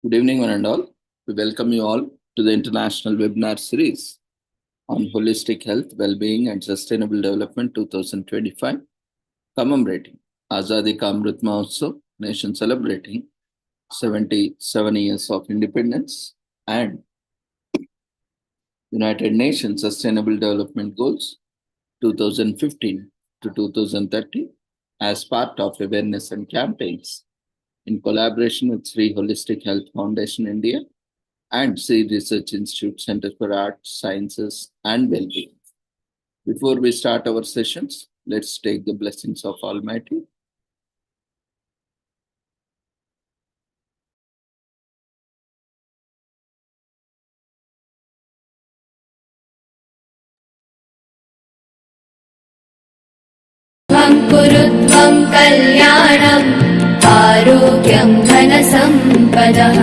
Good evening, one and all. We welcome you all to the international webinar series on Holistic Health, Wellbeing and Sustainable Development 2025, commemorating Azadi Ka Amrit Mahotsav, nation celebrating 77 years of independence and United Nations Sustainable Development Goals 2015 to 2030 as part of awareness and campaigns in collaboration with Sri Holistic Health Foundation India and Sri Research Institute Center for Arts, Sciences and Wellbeing. Before we start our sessions, let's take the blessings of Almighty. कुरुत्वं कल्याणम् आरोग्यं धनसम्पदः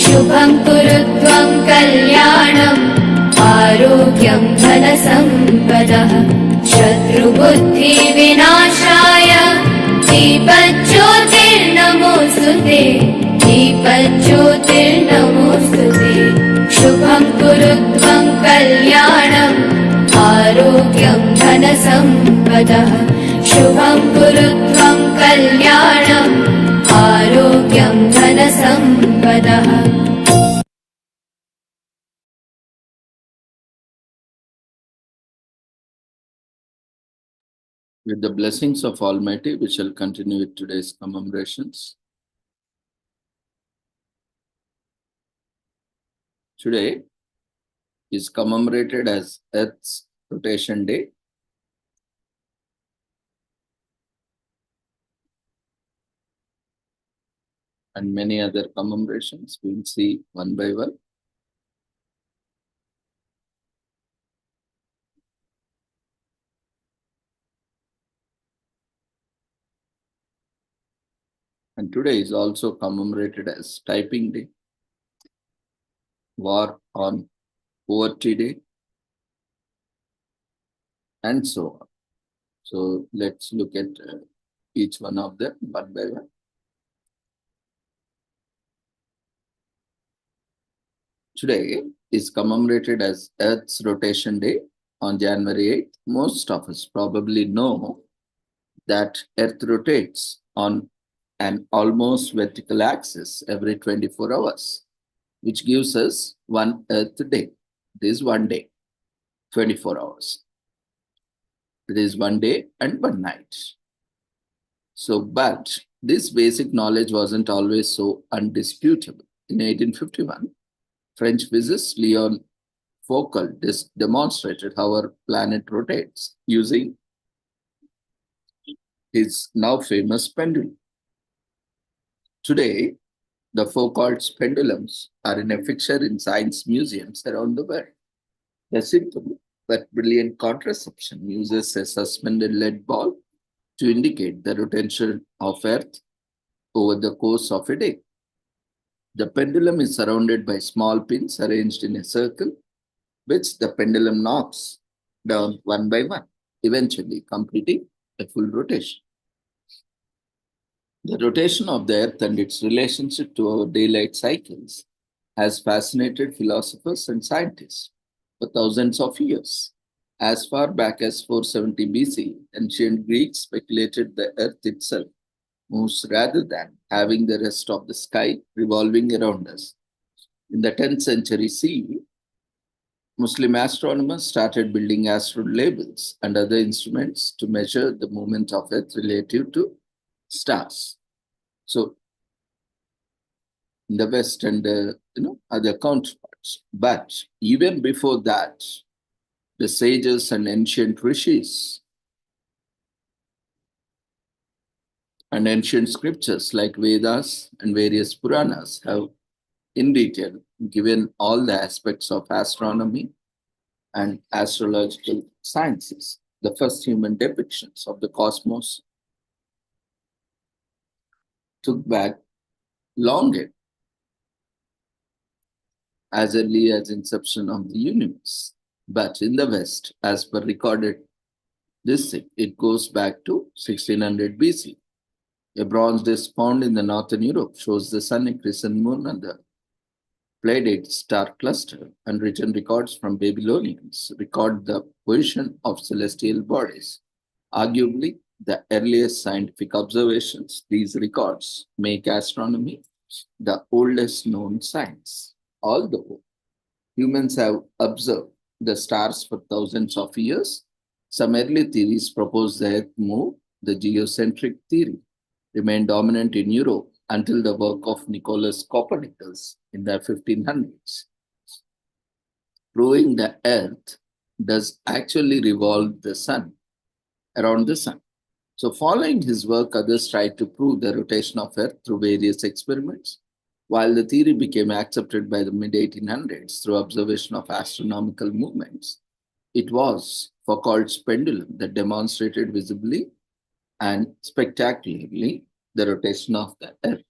शुभं कुरुत्वं कल्याणम् आरोग्यं धनसम्पदः शत्रुबुद्धिविनाशाय दीपज्योतिर्नमोऽस्तुते दीपज्योतिर्नमोऽस्तुते शुभं कुरुत्वं कल्याणम् आरोग्यं धनसम्पदः शुभं कुरुत्वं कल्याणम् आरोग्यं धनसम्पदः. With the blessings of Almighty, we shall continue with today's commemorations. Today is commemorated as Earth's Rotation Day. And many other commemorations we will see one by one. And today is also commemorated as Typing Day, War on Poverty Day, and so on. So let's look at each one of them one by one. Today is commemorated as Earth's Rotation Day on January 8th. Most of us probably know that Earth rotates on an almost vertical axis every 24 hours, which gives us one Earth day. It is one day, 24 hours. It is one day and one night. So, but this basic knowledge wasn't always so undisputable. In 1851, French physicist Leon Foucault demonstrated how our planet rotates using his now famous pendulum. Today, the Foucault's pendulums are in a fixture in science museums around the world. The simple but brilliant contraception uses a suspended lead ball to indicate the rotation of Earth over the course of a day. The pendulum is surrounded by small pins arranged in a circle, which the pendulum knocks down one by one, eventually completing a full rotation. The rotation of the Earth and its relationship to our daylight cycles has fascinated philosophers and scientists for thousands of years. As far back as 470 BC, ancient Greeks speculated the Earth itself moves rather than having the rest of the sky revolving around us. In the 10th century CE, Muslim astronomers started building astrolabels and other instruments to measure the movement of Earth relative to stars. So, in the West and other counterparts. But even before that, the sages and ancient rishis and ancient scriptures like Vedas and various Puranas have in detail given all the aspects of astronomy and astrological sciences. The first human depictions of the cosmos took back long ago, as early as inception of the universe. But in the West, as per recorded it goes back to 1600 BC. A bronze disc found in the northern Europe shows the sun, a crescent moon, and the Pleiades star cluster and written records from Babylonians record the position of celestial bodies. Arguably, the earliest scientific observations, these records make astronomy the oldest known science. Although humans have observed the stars for thousands of years, some early theories propose the Earth moved. The geocentric theory remained dominant in Europe until the work of Nicholas Copernicus in the 1500s, proving the Earth does actually revolve the sun around the sun. So, following his work, others tried to prove the rotation of Earth through various experiments. While the theory became accepted by the mid 1800s through observation of astronomical movements, it was Foucault's pendulum that demonstrated visibly and spectacularly the rotation of the Earth.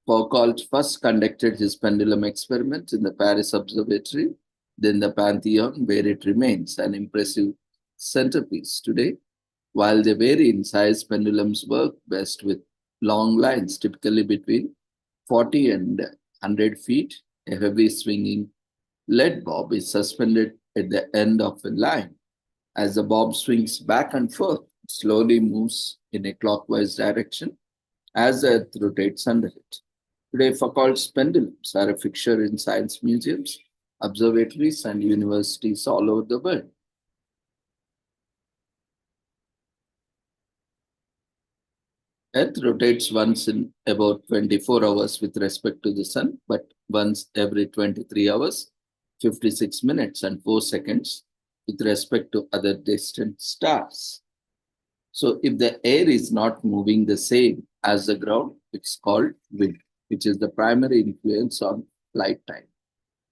Foucault first conducted his pendulum experiments in the Paris Observatory, then the Pantheon, where it remains an impressive centerpiece today. While they vary in size, pendulums work best with long lines, typically between 40 and 100 feet. A heavy swinging lead bob is suspended at the end of a line. As the bob swings back and forth, it slowly moves in a clockwise direction as the Earth rotates under it. Today, Foucault's pendulums are a fixture in science museums, observatories, and universities all over the world. Earth rotates once in about 24 hours with respect to the Sun, but once every 23 hours, 56 minutes, and 4 seconds with respect to other distant stars. So, if the air is not moving the same as the ground, it's called wind, which is the primary influence on flight time.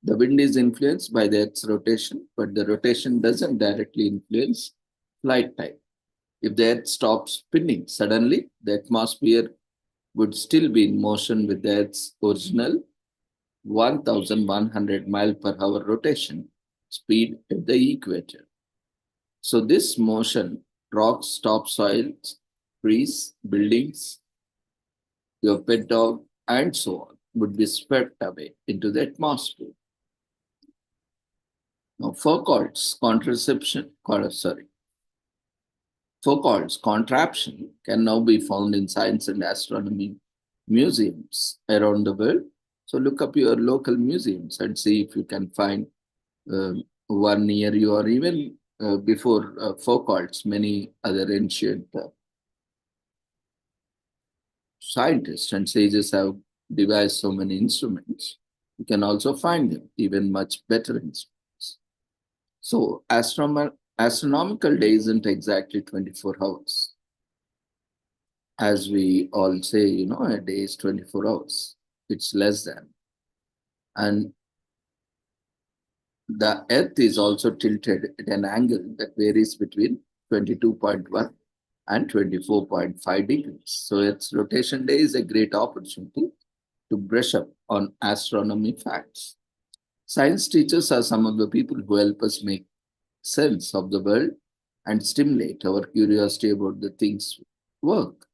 The wind is influenced by the Earth's rotation, but the rotation doesn't directly influence flight time. If the Earth stops spinning suddenly, the atmosphere would still be in motion with the Earth's original 1,100 mile per hour rotation speed at the equator. So this motion rocks, topsoils, trees, buildings, your pet dog, and so on would be swept away into the atmosphere. Now, Foucault's contraption can now be found in science and astronomy museums around the world. So look up your local museums and see if you can find one near you, or even before Foucault's, many other ancient scientists and sages have devised so many instruments. You can also find them, even much better instruments. So astronomical day isn't exactly 24 hours. As we all say, a day is 24 hours. It's less than. And the Earth is also tilted at an angle that varies between 22.1 and 24.5 degrees. So its rotation day is a great opportunity to brush up on astronomy facts. Science teachers are some of the people who help us make sense of the world and stimulate our curiosity about the things work.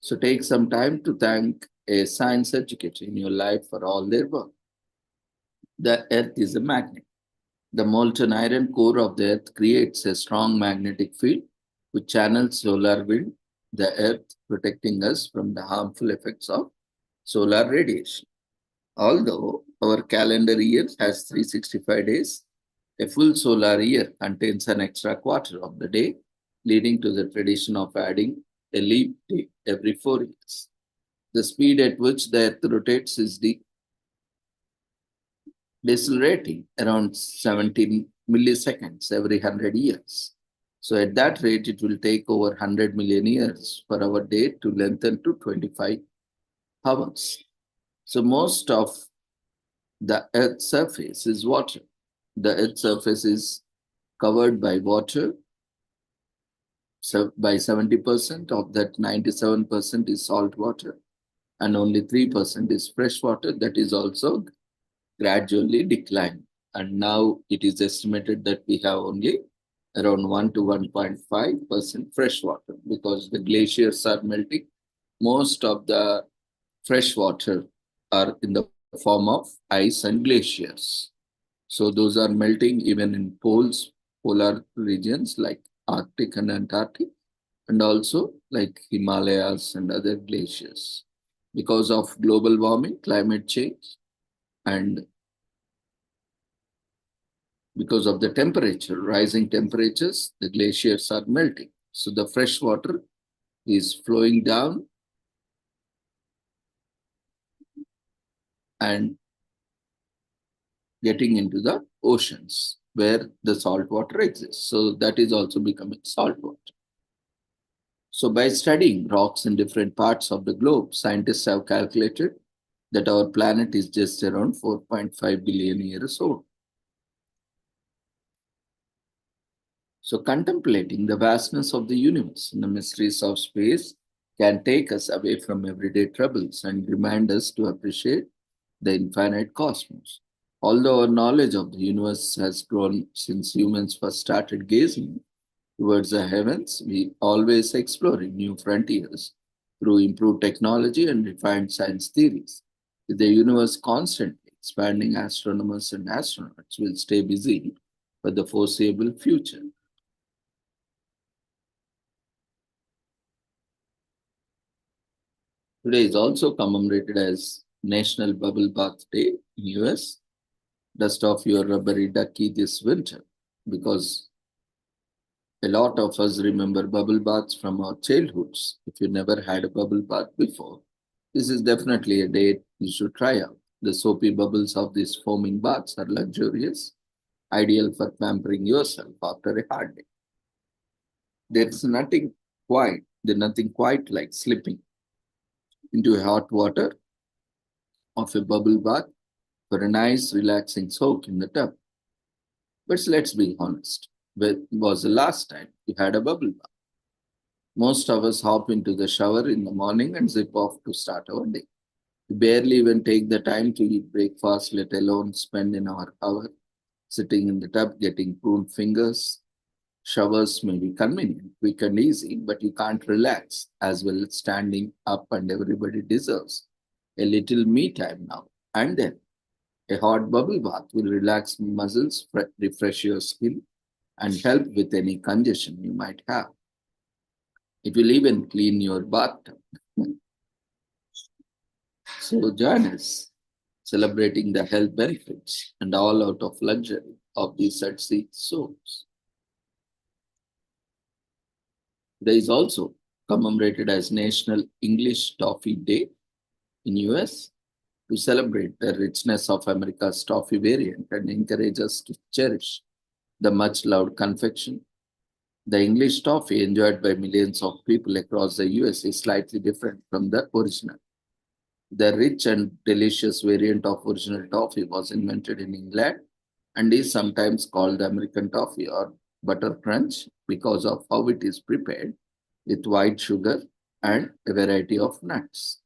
So take some time to thank a science educator in your life for all their work. The Earth is a magnet. The molten iron core of the Earth creates a strong magnetic field which channels solar wind, the Earth protecting us from the harmful effects of solar radiation. Although our calendar year has 365 days, a full solar year contains an extra quarter of the day, leading to the tradition of adding a leap day every 4 years. The speed at which the Earth rotates is decelerating around 17 milliseconds every 100 years. So at that rate, it will take over 100 million years for our day to lengthen to 25 hours. So most of the Earth's surface is water. The Earth's surface is covered by water. So by 70% of that, 97% is salt water, and only 3% is fresh water that is also gradually declined. And now it is estimated that we have only around 1 to 1.5% fresh water because the glaciers are melting. Most of the fresh water are in the form of ice and glaciers. So those are melting even in polar regions like Arctic and Antarctic, and also like Himalayas and other glaciers. Because of global warming, climate change, and because of the temperature, rising temperatures, the glaciers are melting. So the fresh water is flowing down and getting into the oceans where the salt water exists. So that is also becoming salt water. So by studying rocks in different parts of the globe, scientists have calculated that our planet is just around 4.5 billion years old. So contemplating the vastness of the universe and the mysteries of space can take us away from everyday troubles and remind us to appreciate the infinite cosmos. Although our knowledge of the universe has grown since humans first started gazing towards the heavens, we always exploring new frontiers through improved technology and refined science theories. With the universe constantly expanding, astronomers and astronauts will stay busy for the foreseeable future. Today is also commemorated as National Bubble Bath Day in US. Dust off your rubbery ducky this winter, because a lot of us remember bubble baths from our childhoods. If you never had a bubble bath before, this is definitely a day you should try out. The soapy bubbles of these foaming baths are luxurious, ideal for pampering yourself after a hard day. There's nothing quite like slipping into a hot water of a bubble bath for a nice relaxing soak in the tub. But let's be honest, when was the last time you had a bubble bath? Most of us hop into the shower in the morning and zip off to start our day. We barely even take the time to eat breakfast, let alone spend an hour sitting in the tub getting pruned fingers. Showers may be convenient, quick and easy, but you can't relax as well as standing up, and everybody deserves a little me time now and then. A hot bubble bath will relax muscles, refresh your skin, and help with any congestion you might have. It will even clean your bathtub. So join us, celebrating the health benefits and all out of luxury of these sudsy soaps. There is also commemorated as National English Toffee Day in US to celebrate the richness of America's toffee variant and encourage us to cherish the much loved confection. The English toffee enjoyed by millions of people across the US is slightly different from the original. The rich and delicious variant of original toffee was invented in England and is sometimes called the American toffee or butter crunch because of how it is prepared with white sugar and a variety of nuts.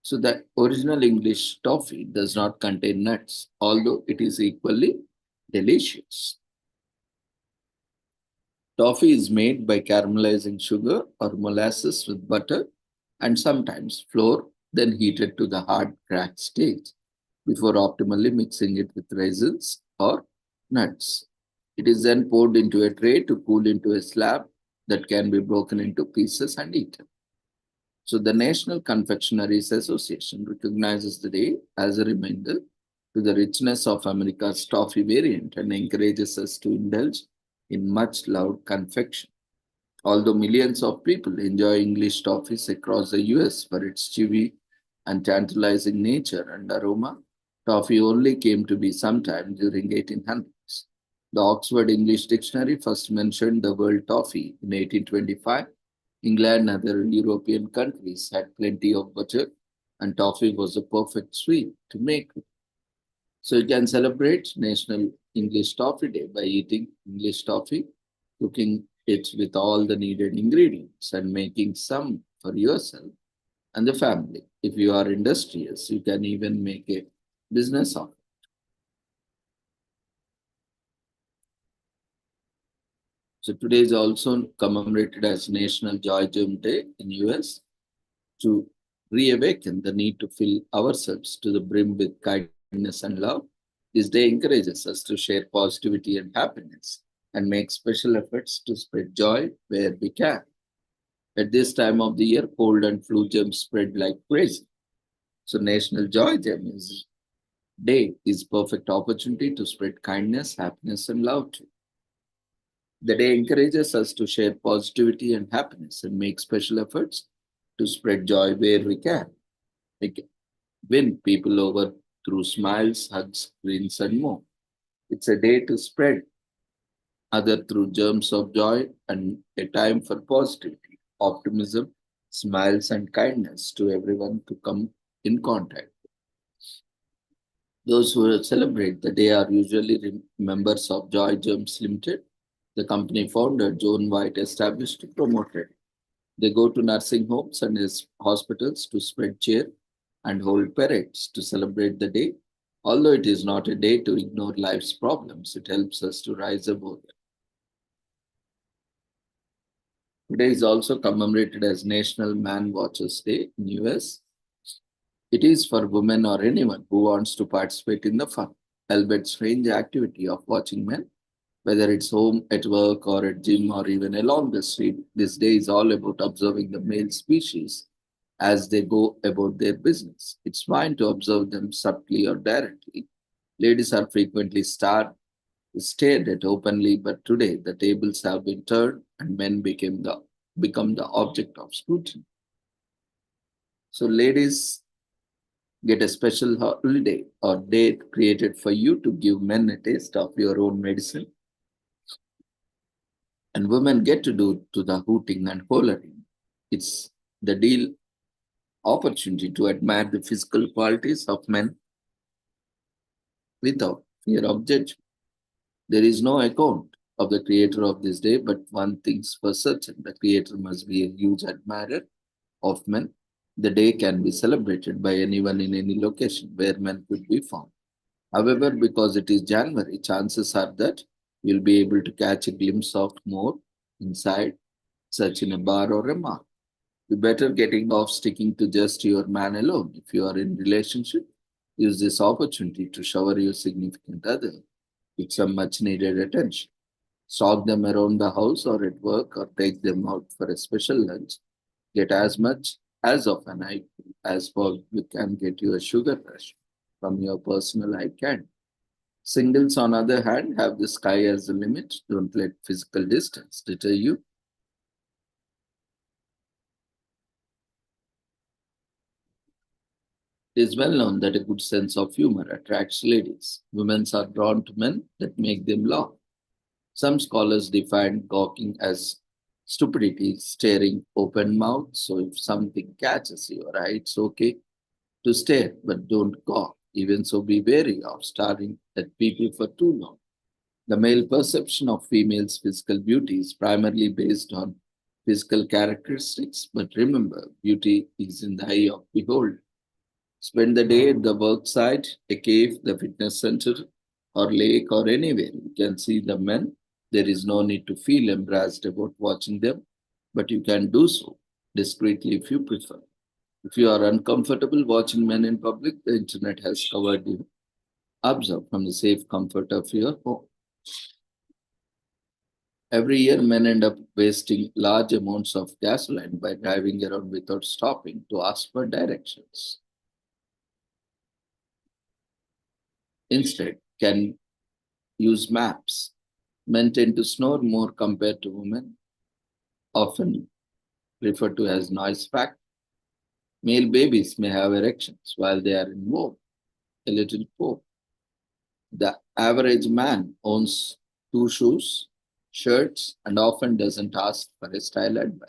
So the original English toffee does not contain nuts, although it is equally delicious. Toffee is made by caramelizing sugar or molasses with butter and sometimes flour, then heated to the hard crack stage before optimally mixing it with raisins or nuts. It is then poured into a tray to cool into a slab that can be broken into pieces and eaten. So the National Confectionaries Association recognizes the day as a reminder to the richness of America's toffee variant and encourages us to indulge in much loved confection. Although millions of people enjoy English toffees across the US for its chewy and tantalizing nature and aroma, toffee only came to be sometime during 1800s. The Oxford English Dictionary first mentioned the word toffee in 1825. England and other European countries had plenty of butter, and toffee was a perfect sweet to make. So you can celebrate National English Toffee Day by eating English toffee, cooking it with all the needed ingredients, and making some for yourself and the family. If you are industrious, you can even make a business of it. So today is also commemorated as National Joy Gem Day in US to reawaken the need to fill ourselves to the brim with kindness and love. This day encourages us to share positivity and happiness and make special efforts to spread joy where we can. At this time of the year, cold and flu germs spread like crazy. So National Joy Gem is Day is perfect opportunity to spread kindness, happiness, and love too. The day encourages us to share positivity and happiness and make special efforts to spread joy where we can. We can win people over through smiles, hugs, grins, and more. It's a day to spread other through germs of joy and a time for positivity, optimism, smiles, and kindness to everyone to come in contact. Those who celebrate the day are usually members of Joy Germs Limited, the company founder Joan White established to promote it. They go to nursing homes and hospitals to spread cheer and hold parades to celebrate the day. Although it is not a day to ignore life's problems, it helps us to rise above them. Today is also commemorated as National Man Watchers Day in US. It is for women or anyone who wants to participate in the fun, albeit strange activity of watching men, whether it's home, at work, or at gym, or even along the street. This day is all about observing the male species as they go about their business. It's fine to observe them subtly or directly. Ladies are frequently stared at openly, but today the tables have been turned and men become the object of scrutiny. So ladies get a special holiday or day created for you to give men a taste of your own medicine. And women get to do to the hooting and hollering. It's the deal opportunity to admire the physical qualities of men without fear of judgment. There is no account of the creator of this day, but one thing's for certain the creator must be a huge admirer of men. The day can be celebrated by anyone in any location where men could be found. However, because it is January, chances are that you'll be able to catch a glimpse of more inside, such in a bar or a mall. You better getting off sticking to just your man alone. If you are in relationship, use this opportunity to shower your significant other with some much needed attention. Stalk them around the house or at work or take them out for a special lunch. Get as much as of an eye as for you can get you a sugar rush from your personal eye candy. Singles, on other hand, have the sky as the limit. Don't let physical distance deter you. It is well known that a good sense of humor attracts ladies. Women are drawn to men that make them laugh. Some scholars define gawking as stupidity, staring open mouthed. So if something catches your eye, it's okay to stare, but don't gawk. Even so, be wary of staring at people for too long. The male perception of females' physical beauty is primarily based on physical characteristics, but remember, beauty is in the eye of the beholder. Spend the day at the work site, a cave, the fitness center, or lake, or anywhere you can see the men. There is no need to feel embarrassed about watching them, but you can do so discreetly if you prefer. If you are uncomfortable watching men in public, the internet has covered you. Observe from the safe comfort of your home. Every year, men end up wasting large amounts of gasoline by driving around without stopping to ask for directions. Instead, can use maps. Men tend to snore more compared to women, often referred to as noise factor. Male babies may have erections while they are in womb, a little poor. The average man owns two shoes, shirts, and often doesn't ask for a style advice.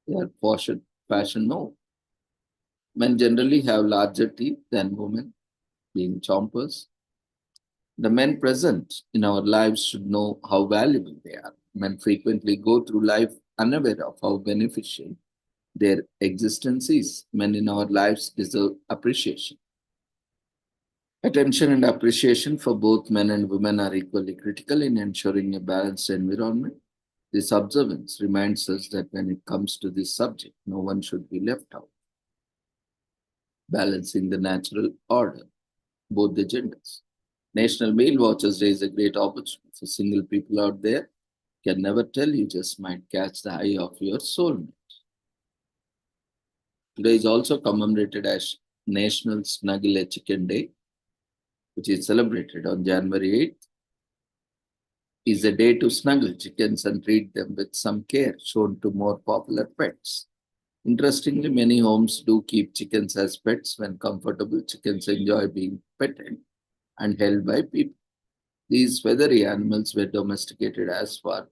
They are fashion no. Men generally have larger teeth than women, being chompers. The men present in our lives should know how valuable they are. Men frequently go through life unaware of how beneficial their existence is. Men in our lives deserve appreciation. Attention and appreciation for both men and women are equally critical in ensuring a balanced environment. This observance reminds us that when it comes to this subject, no one should be left out. balancing the natural order, both the genders. National Male Watchers Day is a great opportunity for single people out there. Can never tell, you just might catch the eye of your soulmate. Today is also commemorated as National Snuggle a Chicken Day, which is celebrated on January 8th. Is a day to snuggle chickens and treat them with some care shown to more popular pets. Interestingly, many homes do keep chickens as pets when comfortable. Chickens enjoy being petted and held by people. These feathery animals were domesticated as far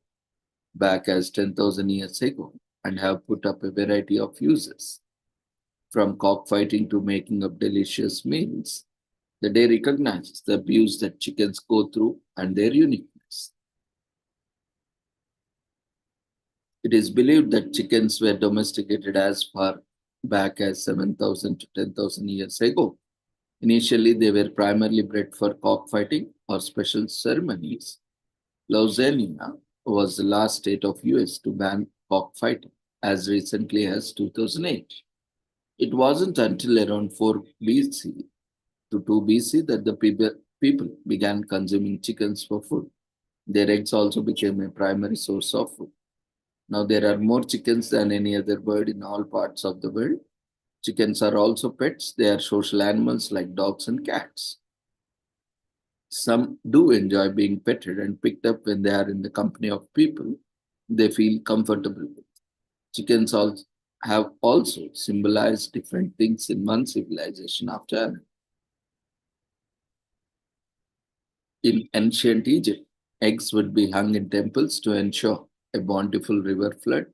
back as 10,000 years ago and have put up a variety of uses, from cockfighting to making of delicious meals. The day recognizes the abuse that chickens go through and their uniqueness. It is believed that chickens were domesticated as far back as 7,000 to 10,000 years ago. Initially, they were primarily bred for cockfighting or special ceremonies. Louisiana was the last state of US to ban cockfighting as recently as 2008. It wasn't until around 4 BC to 2 BC that the people began consuming chickens for food. Their eggs also became a primary source of food. Now there are more chickens than any other bird in all parts of the world. Chickens are also pets. They are social animals like dogs and cats. Some do enjoy being petted and picked up when they are in the company of people they feel comfortable with. Chickens have also symbolized different things in one civilization after another. In ancient Egypt, eggs would be hung in temples to ensure a bountiful river flood.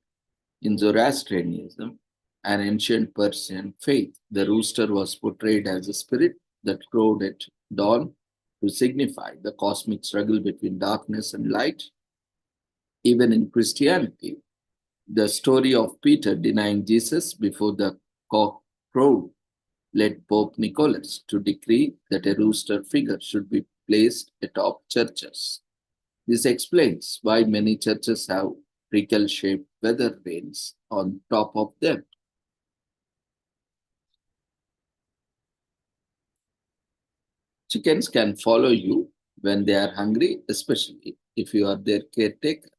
In Zoroastrianism, an ancient Persian faith, the rooster was portrayed as a spirit that crowed at dawn to signify the cosmic struggle between darkness and light. Even in Christianity, the story of Peter denying Jesus before the cock crowed led Pope Nicholas to decree that a rooster figure should be placed atop churches. This explains why many churches have prickle-shaped weather vanes on top of them. Chickens can follow you when they are hungry, especially if you are their caretaker.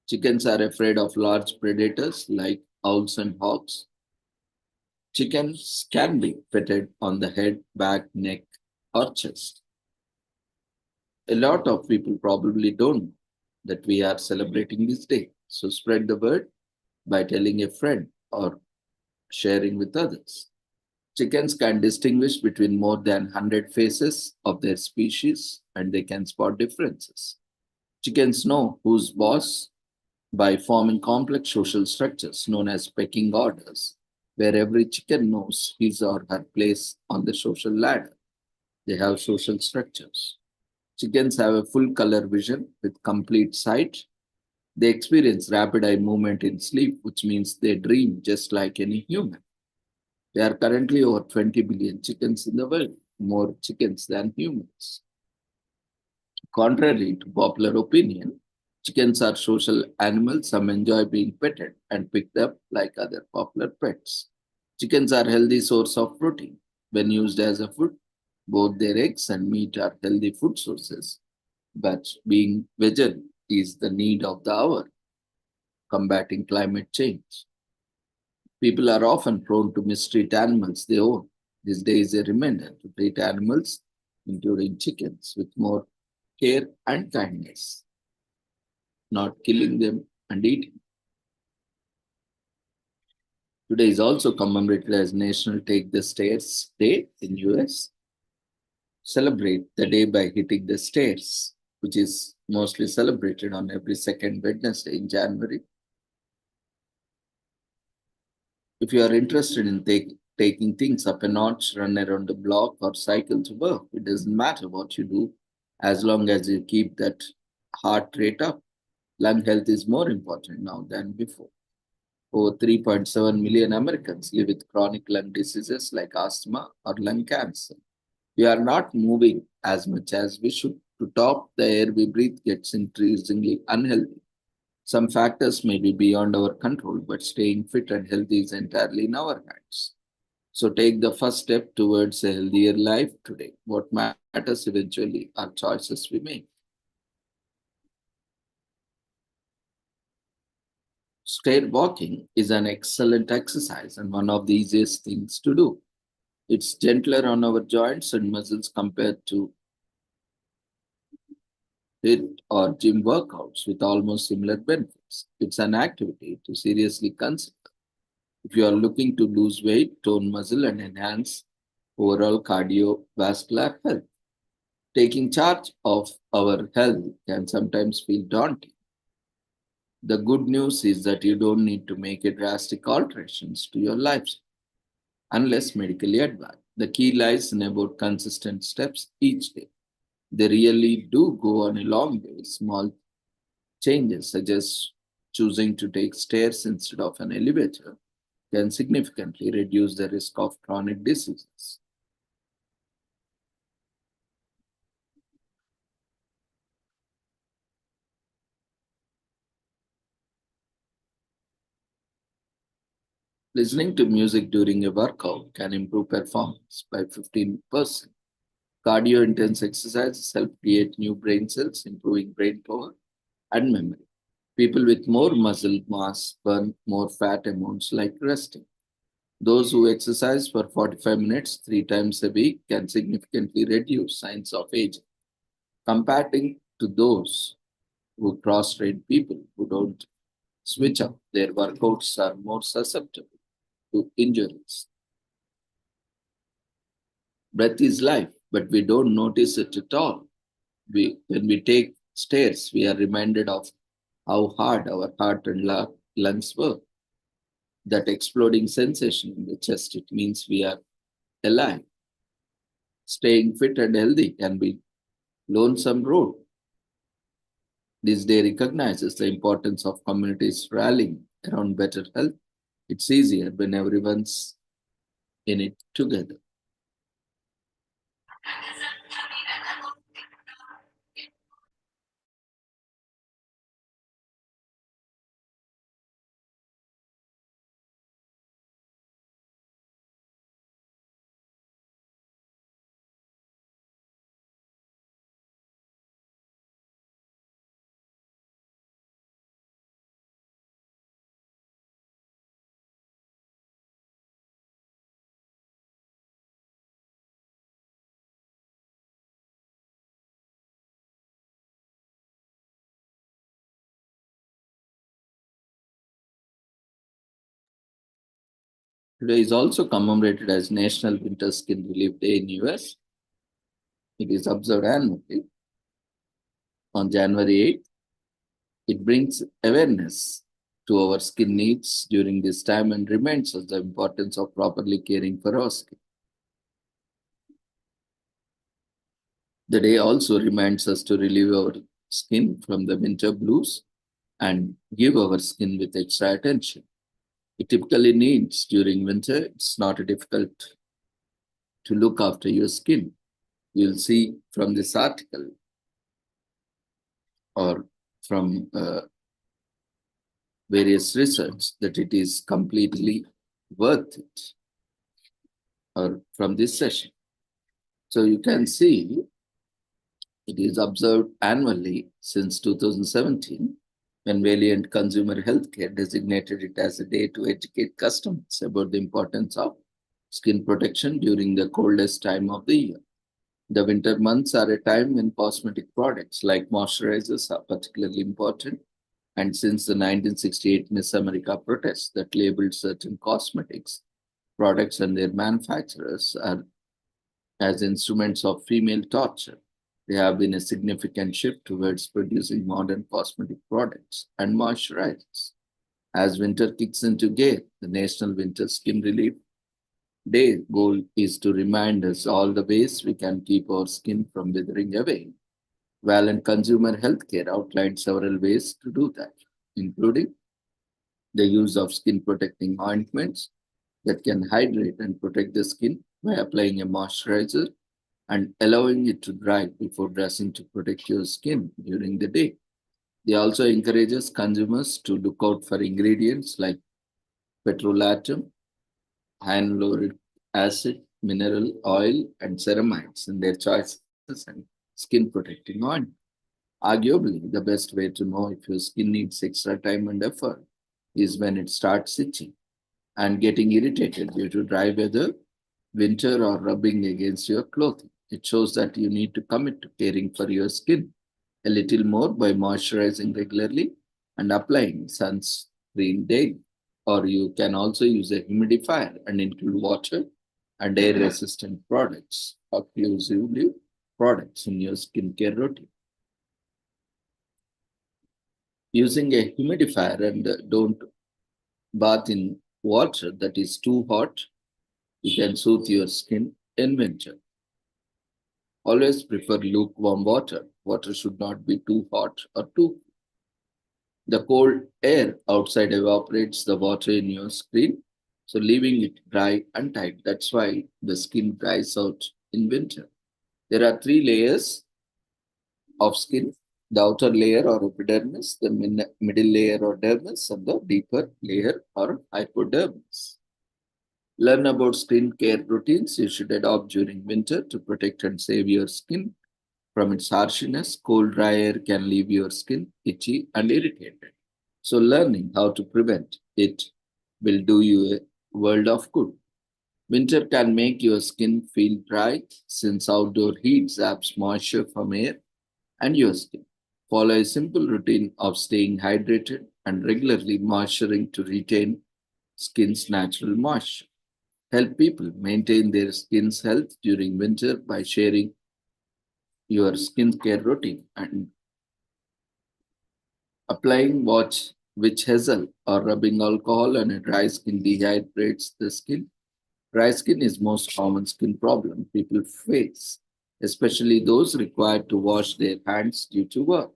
Chickens are afraid of large predators like owls and hawks. Chickens can be petted on the head, back, neck, or chest. A lot of people probably don't know that we are celebrating this day. So spread the word by telling a friend or sharing with others. Chickens can distinguish between more than 100 faces of their species and they can spot differences. Chickens know who's boss by forming complex social structures known as pecking orders, where every chicken knows his or her place on the social ladder. They have social structures. Chickens have a full color vision with complete sight. They experience rapid eye movement in sleep, which means they dream just like any human. There are currently over 20 billion chickens in the world, more chickens than humans. Contrary to popular opinion, chickens are social animals. Some enjoy being petted and picked up like other popular pets. Chickens are a healthy source of protein. When used as a food, both their eggs and meat are healthy food sources. But being vegan is the need of the hour, combating climate change. People are often prone to mistreat animals they own. This day is a reminder to treat animals, including chickens, with more care and kindness, not killing them and eating. Today is also commemorated as National Take the Stairs Day in US. Celebrate the day by hitting the stairs, which is mostly celebrated on every second Wednesday in January. If you are interested in taking things up a notch, run around the block or cycle to work, it doesn't matter what you do as long as you keep that heart rate up. Lung health is more important now than before. Over 3.7 million Americans live with chronic lung diseases like asthma or lung cancer. We are not moving as much as we should. To top, the air we breathe gets increasingly unhealthy. Some factors may be beyond our control, but staying fit and healthy is entirely in our hands. So take the first step towards a healthier life today. What matters eventually are choices we make. Stair walking is an excellent exercise and one of the easiest things to do. It's gentler on our joints and muscles compared to HIIT or gym workouts with almost similar benefits. It's an activity to seriously consider if you are looking to lose weight, tone muscle, and enhance overall cardiovascular health. Taking charge of our health can sometimes feel daunting. The good news is that you don't need to make a drastic alterations to your lifestyle unless medically advised. The key lies in about consistent steps each day. They really do go on a long way. Small changes, such as choosing to take stairs instead of an elevator, can significantly reduce the risk of chronic diseases. Listening to music during a workout can improve performance by 15%. Cardio intense exercises help create new brain cells, improving brain power and memory. People with more muscle mass burn more fat amounts like resting. Those who exercise for 45 minutes 3 times a week can significantly reduce signs of aging. Comparing to those who cross train, people who don't switch up their workouts are more susceptible to injuries. Breath is life, but we don't notice it at all. When we take stairs, we are reminded of how hard our heart and lungs work. That exploding sensation in the chest, it means we are alive. Staying fit and healthy can be lonesome road. This day recognizes the importance of communities rallying around better health. It's easier when everyone's in it together. Today is also commemorated as National Winter Skin Relief Day in US. It is observed annually on January 8th. It brings awareness to our skin needs during this time and reminds us the importance of properly caring for our skin. The day also reminds us to relieve our skin from the winter blues and give our skin with extra attention. It typically needs during winter. It's not difficult to look after your skin. You'll see from this article or from various research that it is completely worth it, or from this session. So you can see it is observed annually since 2017 when Valiant Consumer Healthcare designated it as a day to educate customers about the importance of skin protection during the coldest time of the year. The winter months are a time when cosmetic products like moisturizers are particularly important. And since the 1968 Miss America protest that labeled certain cosmetics products and their manufacturers are as instruments of female torture, there have been a significant shift towards producing modern cosmetic products and moisturizers. As winter kicks into gear, the National Winter Skin Relief Day goal is to remind us all the ways we can keep our skin from withering away. Valiant Consumer Healthcare outlined several ways to do that, including the use of skin protecting ointments that can hydrate and protect the skin by applying a moisturizer and allowing it to dry before dressing to protect your skin during the day. They also encourages consumers to look out for ingredients like petrolatum, hyaluronic acid, mineral oil, and ceramides in their choices and skin protecting oil. Arguably, the best way to know if your skin needs extra time and effort is when it starts itching and getting irritated due to dry weather, winter, or rubbing against your clothing. It shows that you need to commit to caring for your skin a little more by moisturizing regularly and applying sunscreen daily. Or you can also use a humidifier and include water and air resistant products, occlusively products in your skincare routine. Using a humidifier and don't bath in water that is too hot, you can soothe your skin in winter. Always prefer lukewarm water. Water should not be too hot or too. The cold air outside evaporates the water in your skin, so leaving it dry and tight. That's why the skin dries out in winter. There are three layers of skin: the outer layer or epidermis, the middle layer or dermis, and the deeper layer or hypodermis. Learn about skincare routines you should adopt during winter to protect and save your skin from its harshness. Cold, dry air can leave your skin itchy and irritated. So, learning how to prevent it will do you a world of good. Winter can make your skin feel dry since outdoor heat zaps moisture from air and your skin. Follow a simple routine of staying hydrated and regularly moisturizing to retain skin's natural moisture. Help people maintain their skin's health during winter by sharing your skincare routine and applying watch witch hazel or rubbing alcohol on a dry skin dehydrates the skin. Dry skin is most common skin problem people face, especially those required to wash their hands due to work.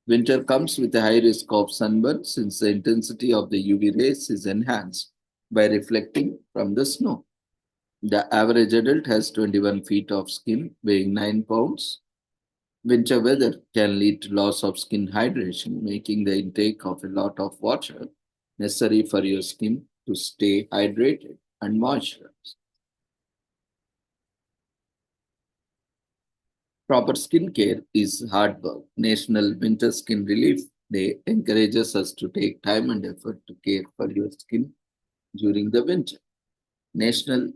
Winter comes with a high risk of sunburn since the intensity of the UV rays is enhanced by reflecting from the snow. The average adult has 21 feet of skin weighing 9 pounds. Winter weather can lead to loss of skin hydration, making the intake of a lot of water necessary for your skin to stay hydrated and moisturized. Proper skin care is hard work. National Winter Skin Relief Day encourages us to take time and effort to care for your skin during the winter. National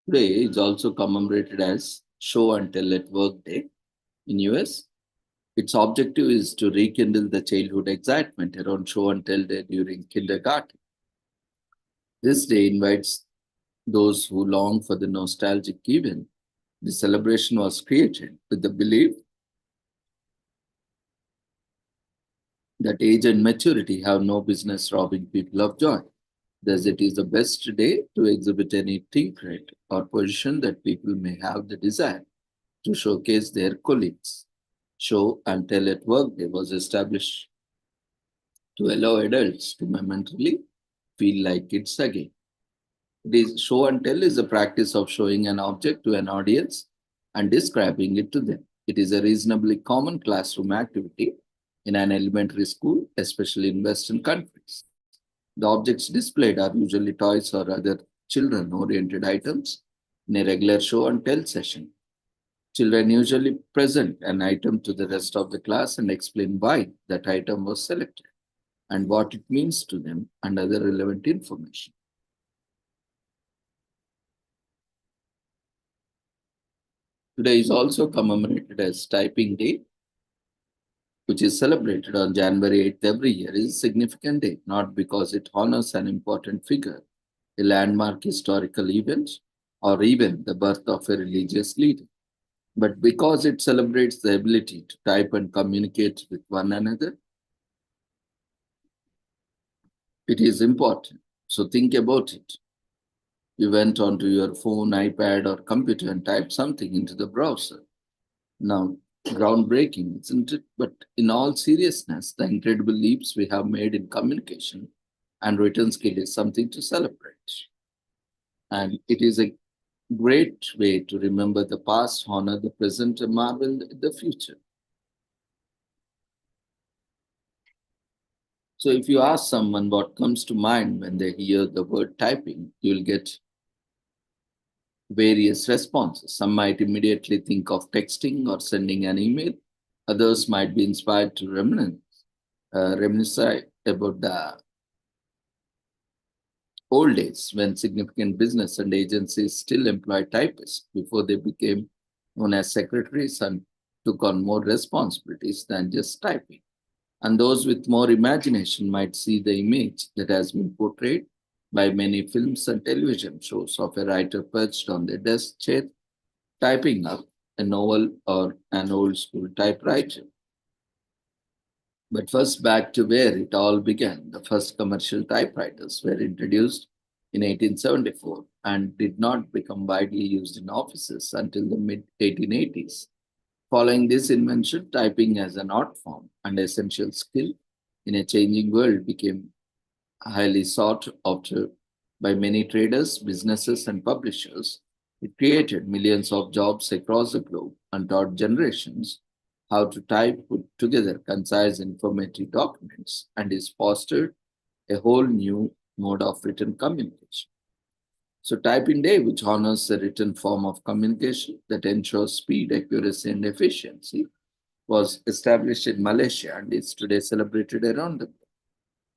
Day is also commemorated as Show and Tell at Work Day in US. Its objective is to rekindle the childhood excitement around show and tell day during kindergarten. This day invites those who long for the nostalgic event. The celebration was created with the belief that age and maturity have no business robbing people of joy. Thus, it is the best day to exhibit any secret or position that people may have the desire to showcase their colleagues. Show and Tell at Work Day was established to allow adults to momentarily feel like kids again. Show and tell is a practice of showing an object to an audience and describing it to them. It is a reasonably common classroom activity in an elementary school, especially in Western countries. The objects displayed are usually toys or other children oriented items in a regular show and tell session. Children usually present an item to the rest of the class and explain why that item was selected and what it means to them and other relevant information. Today is also commemorated as Typing Day, which is celebrated on January 8th every year, is a significant day, not because it honors an important figure, a landmark historical event, or even the birth of a religious leader, but because it celebrates the ability to type and communicate with one another. It is important. So think about it. You went onto your phone, iPad, or computer and typed something into the browser. Now, groundbreaking, isn't it? But in all seriousness, the incredible leaps we have made in communication and written skill is something to celebrate. And it is a great way to remember the past, honor the present, and marvel at the future. So, if you ask someone what comes to mind when they hear the word typing, you'll get various responses. Some might immediately think of texting or sending an email. Others might be inspired to reminisce about the old days when significant business and agencies still employed typists before they became known as secretaries and took on more responsibilities than just typing. And those with more imagination might see the image that has been portrayed by many films and television shows of a writer perched on their desk chair typing up a novel or an old school typewriter. But first, back to where it all began. The first commercial typewriters were introduced in 1874 and did not become widely used in offices until the mid 1880s. Following this invention, typing as an art form and essential skill in a changing world became highly sought after by many traders, businesses, and publishers. It created millions of jobs across the globe and taught generations how to type, put together concise, informative documents, and is fostered a whole new mode of written communication. So, Typing Day, which honors the written form of communication that ensures speed, accuracy, and efficiency, was established in Malaysia and is today celebrated around the world.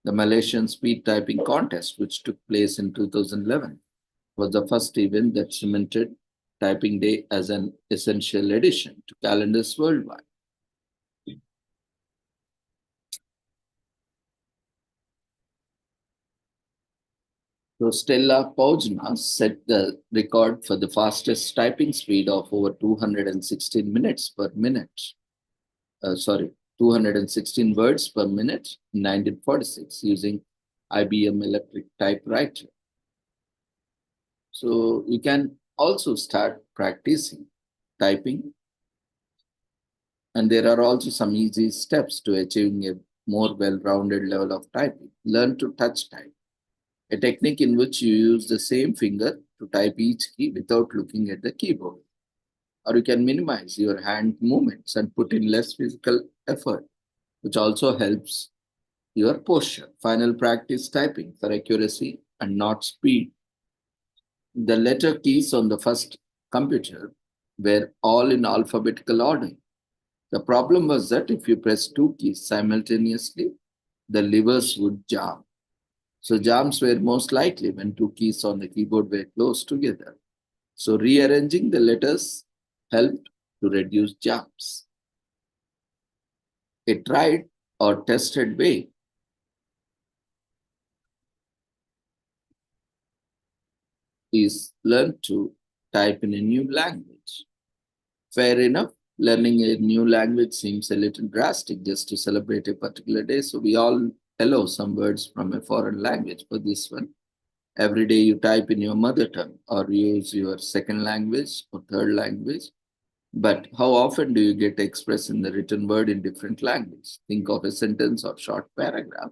The Malaysian Speed Typing Contest, which took place in 2011, was the first event that cemented Typing Day as an essential addition to calendars worldwide. So Stella Pogna set the record for the fastest typing speed of over 216 minutes per minute. 216 words per minute in 1946 using IBM electric typewriter. So you can also start practicing typing. And there are also some easy steps to achieving a more well-rounded level of typing. Learn to touch type, a technique in which you use the same finger to type each key without looking at the keyboard. Or you can minimize your hand movements and put in less physical effort, which also helps your posture. Final practice typing for accuracy and not speed. The letter keys on the first computer were all in alphabetical order. The problem was that if you press two keys simultaneously, the levers would jam. So jams were most likely when two keys on the keyboard were close together. So rearranging the letters helped to reduce jams. A tried or tested way is learn to type in a new language. Fair enough, learning a new language seems a little drastic just to celebrate a particular day. So we all allow some words from a foreign language for this one. Every day you type in your mother tongue or use your second language or third language. But how often do you get expressed in the written word in different language? Think of a sentence or short paragraph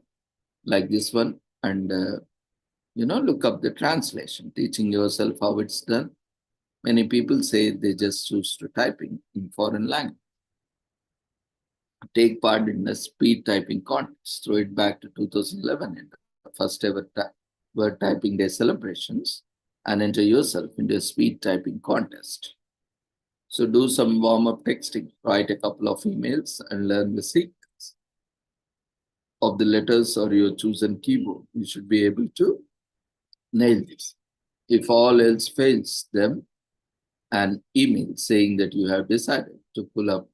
like this one and look up the translation, teaching yourself how it's done. Many people say they just choose to typing in foreign language. take part in the speed typing contest. Throw it back to 2011 in the first ever Word Typing Day celebrations and enter yourself into a speed typing contest. So do some warm-up texting, write a couple of emails and learn the sequence of the letters or your chosen keyboard. You should be able to nail this. If all else fails, them an email saying that you have decided to pull up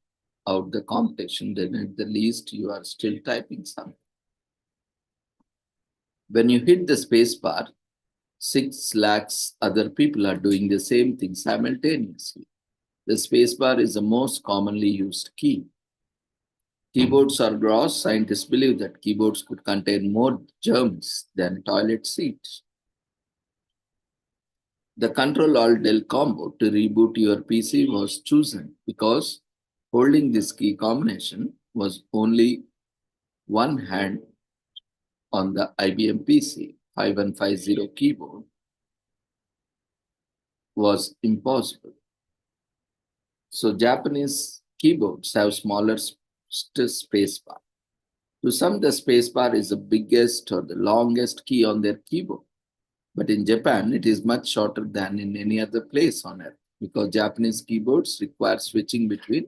out the competition, then at the least you are still typing something. When you hit the space bar, 6 lakhs other people are doing the same thing simultaneously. The space bar is the most commonly used key. Keyboards are gross. Scientists believe that keyboards could contain more germs than toilet seats. The Control-Alt-Del combo to reboot your PC was chosen because holding this key combination was only one hand on the IBM PC 5150 keyboard was impossible. So Japanese keyboards have smaller spacebar. To some, the spacebar is the biggest or the longest key on their keyboard. But in Japan, it is much shorter than in any other place on earth because Japanese keyboards require switching between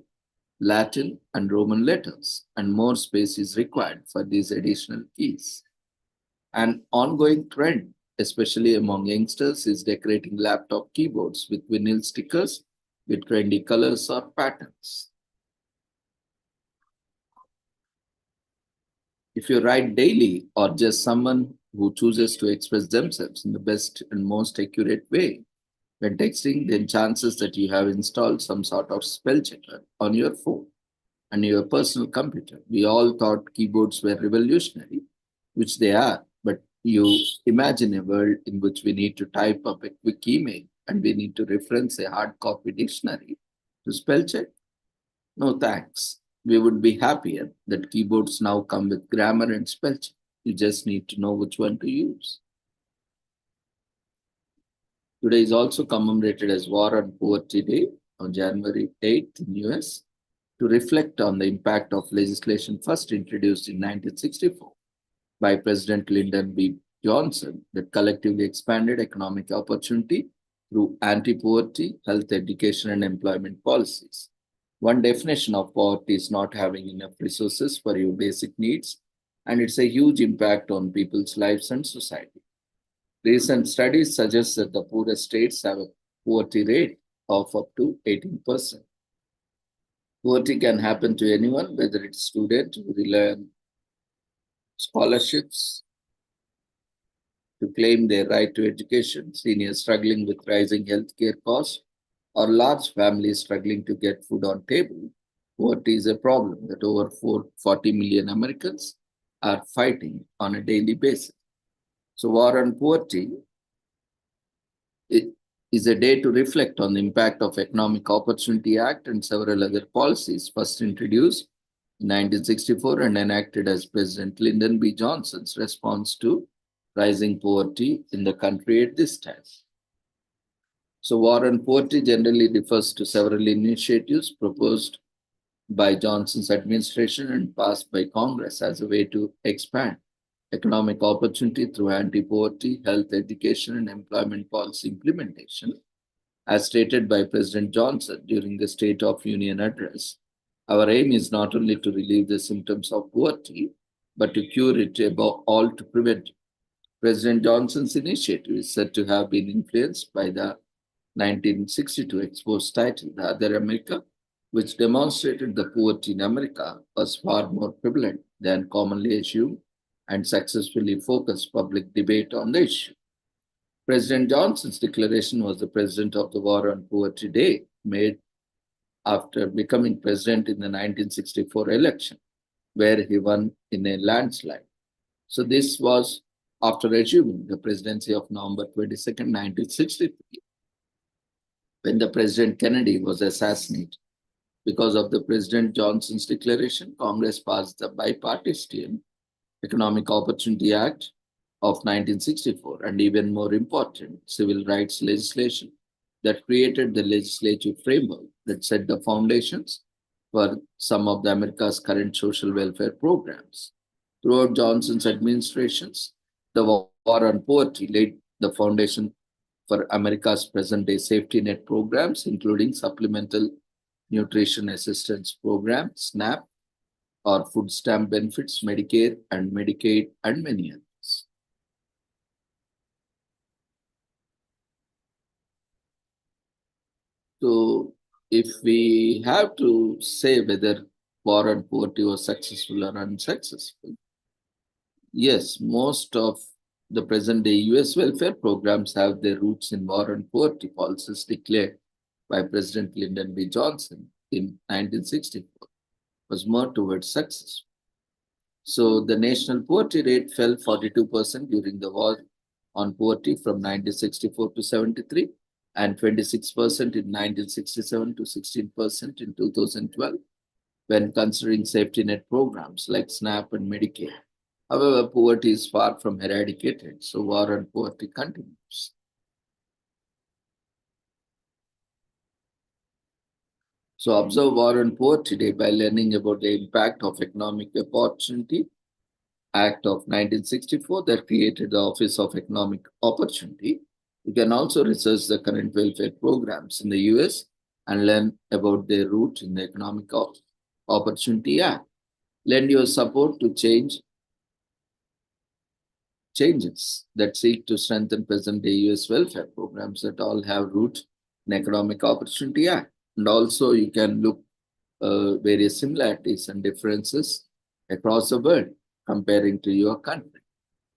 Latin and Roman letters, and more space is required for these additional keys. An ongoing trend, especially among youngsters, is decorating laptop keyboards with vinyl stickers with trendy colors or patterns. If you write daily or just someone who chooses to express themselves in the best and most accurate way when texting, then chances that you have installed some sort of spell checker on your phone and your personal computer. We all thought keyboards were revolutionary, which they are, but you imagine a world in which we need to type up a quick email and we need to reference a hard copy dictionary to spell check? No thanks. We would be happier that keyboards now come with grammar and spell check. You just need to know which one to use. Today is also commemorated as War on Poverty Day on January 8th in US to reflect on the impact of legislation first introduced in 1964 by President Lyndon B. Johnson that collectively expanded economic opportunity through anti-poverty, health, education, and employment policies. One definition of poverty is not having enough resources for your basic needs, and it's a huge impact on people's lives and society. Recent studies suggest that the poorest states have a poverty rate of up to 18%. Poverty can happen to anyone, whether it's students who rely on scholarships to claim their right to education, seniors struggling with rising healthcare costs, or large families struggling to get food on table. Poverty is a problem that over 40 million Americans are fighting on a daily basis. So War on Poverty is a day to reflect on the impact of Economic Opportunity Act and several other policies first introduced in 1964 and enacted as President Lyndon B. Johnson's response to rising poverty in the country at this time. So War on Poverty generally refers to several initiatives proposed by Johnson's administration and passed by Congress as a way to expand economic opportunity through anti-poverty, health, education, and employment policy implementation. As stated by President Johnson during the State of Union address, our aim is not only to relieve the symptoms of poverty, but to cure it, above all to prevent it. President Johnson's initiative is said to have been influenced by the 1962 Expo's title, The Other America, which demonstrated the poverty in America was far more prevalent than commonly assumed and successfully focused public debate on the issue. President Johnson's declaration was the president of the War on Poverty Day, made after becoming president in the 1964 election, where he won in a landslide. So this was after assuming the presidency of November 22nd, 1963, when the President Kennedy was assassinated. Because of the President Johnson's declaration, Congress passed the Bipartisan Economic Opportunity Act of 1964 and, even more important, civil rights legislation that created the legislative framework that set the foundations for some of the America's current social welfare programs. Throughout Johnson's administrations, the war on poverty laid the foundation for America's present-day safety net programs, including Supplemental Nutrition Assistance Program, SNAP, or food stamp benefits, Medicare and Medicaid, and many others. So, if we have to say whether war on poverty was successful or unsuccessful, yes, most of the present day US welfare programs have their roots in war on poverty policies declared by President Lyndon B. Johnson in 1964, was more towards success. So the national poverty rate fell 42% during the war on poverty from 1964 to 73 and 26% in 1967 to 16% in 2012 when considering safety net programs like SNAP and Medicare. However, poverty is far from eradicated, so war on poverty continues. So observe war on poverty day by learning about the impact of Economic Opportunity Act of 1964 that created the Office of Economic Opportunity. You can also research the current welfare programs in the US and learn about their root in the Economic Opportunity Act. Lend your support to changes that seek to strengthen present-day US welfare programs that all have root in Economic Opportunity Act. And also you can look various similarities and differences across the world comparing to your country.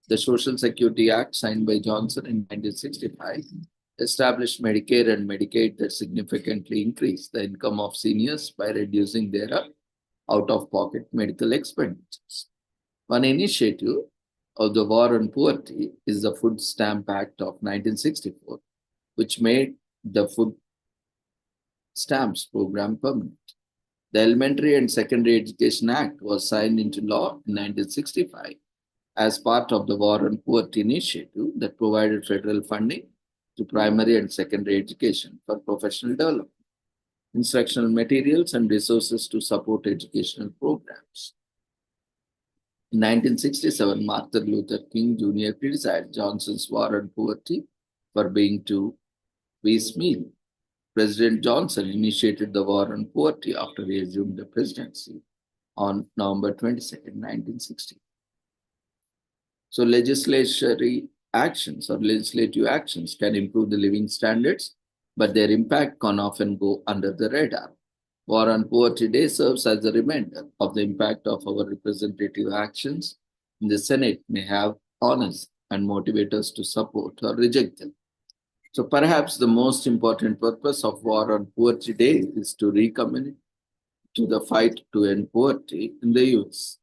The Social Security Act signed by Johnson in 1965 established Medicare and Medicaid that significantly increased the income of seniors by reducing their out-of-pocket medical expenditures. One initiative of the war on poverty is the Food Stamp Act of 1964, which made the food stamps program permanent. The Elementary and Secondary Education Act was signed into law in 1965 as part of the War on Poverty initiative that provided federal funding to primary and secondary education for professional development, instructional materials, and resources to support educational programs. In 1967, Martin Luther King Jr. criticized Johnson's war on poverty for being too piecemeal. President Johnson initiated the war on poverty after he assumed the presidency on November 22nd, 1960. So legislative actions can improve the living standards, but their impact can often go under the radar. War on Poverty Day serves as a reminder of the impact of our representative actions in the Senate may have on us and motivate us to support or reject them. So perhaps the most important purpose of War on Poverty Day is to recommit to the fight to end poverty in the youth.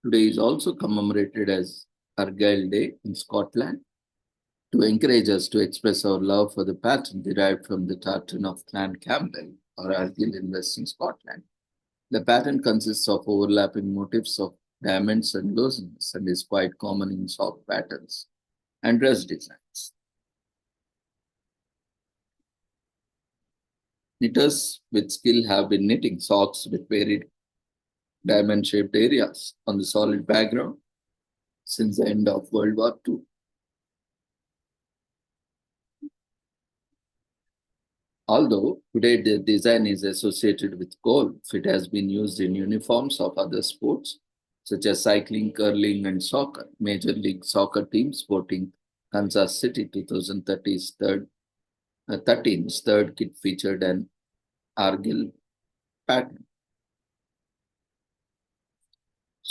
Today is also commemorated as Argyll Day in Scotland to encourage us to express our love for the pattern derived from the tartan of Clan Campbell or Argyll in Western Scotland. The pattern consists of overlapping motifs of diamonds and lozenge and is quite common in sock patterns and dress designs. Knitters with skill have been knitting socks with varied diamond-shaped areas on the solid background since the end of World War II. Although today the design is associated with golf, it has been used in uniforms of other sports such as cycling, curling, and soccer. Major League Soccer team sporting Kansas City 2013's third kit featured an Argyll pattern.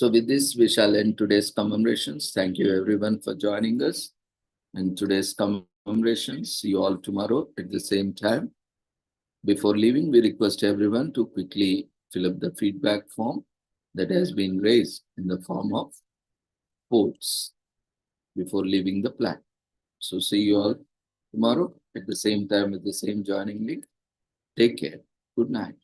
So with this, we shall end today's commemorations. Thank you everyone for joining us in today's commemorations. See you all tomorrow at the same time. Before leaving, we request everyone to quickly fill up the feedback form that has been raised in the form of votes before leaving the plant. So see you all tomorrow at the same time with the same joining link. Take care. Good night.